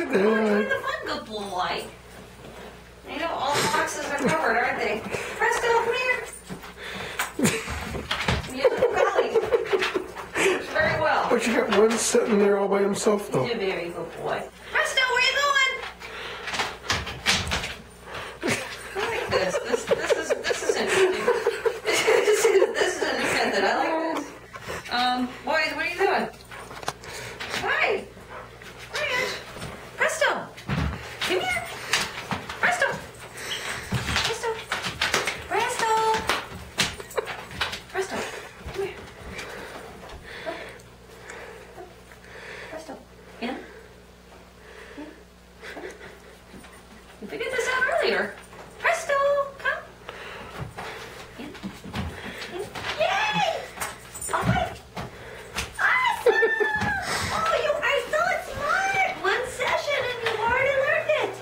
at that. You're the fun good boy. You know, all the boxes are covered, aren't they? Presto, come here. You little golly. Works very well. But you got one sitting there all by himself, though. You're a very good boy. Presto, where you going? I like this. This is interesting. This is an method. I like this. Boys, what are you doing? Hi. Hi, Ash. Presto. Come here. Presto. Presto. Presto. Presto. Come here. Presto. In. You figured this out earlier. Presto. Come. In. In. Yay! All right. Awesome! Oh, you are so smart! One session and you already learned it.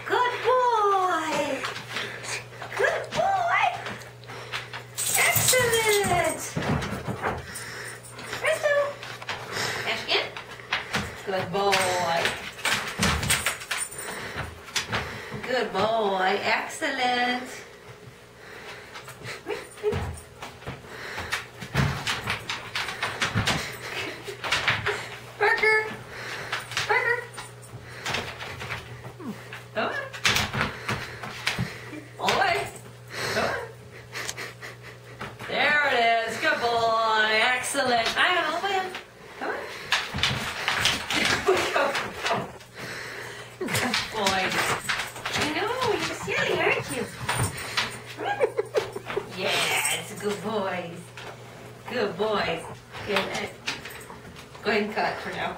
Good boy. Good boy. Excellent. Presto. Ash again. Good boy. Good boy. Excellent. Parker. Parker. Come on. All the way. Come on. There it is. Good boy. Excellent. Hang on, all the way in. Come on. There we go. Good boy. I know, you're silly, aren't you? Yeah, it's good boys. Good boys. Good. Go ahead and cut for now.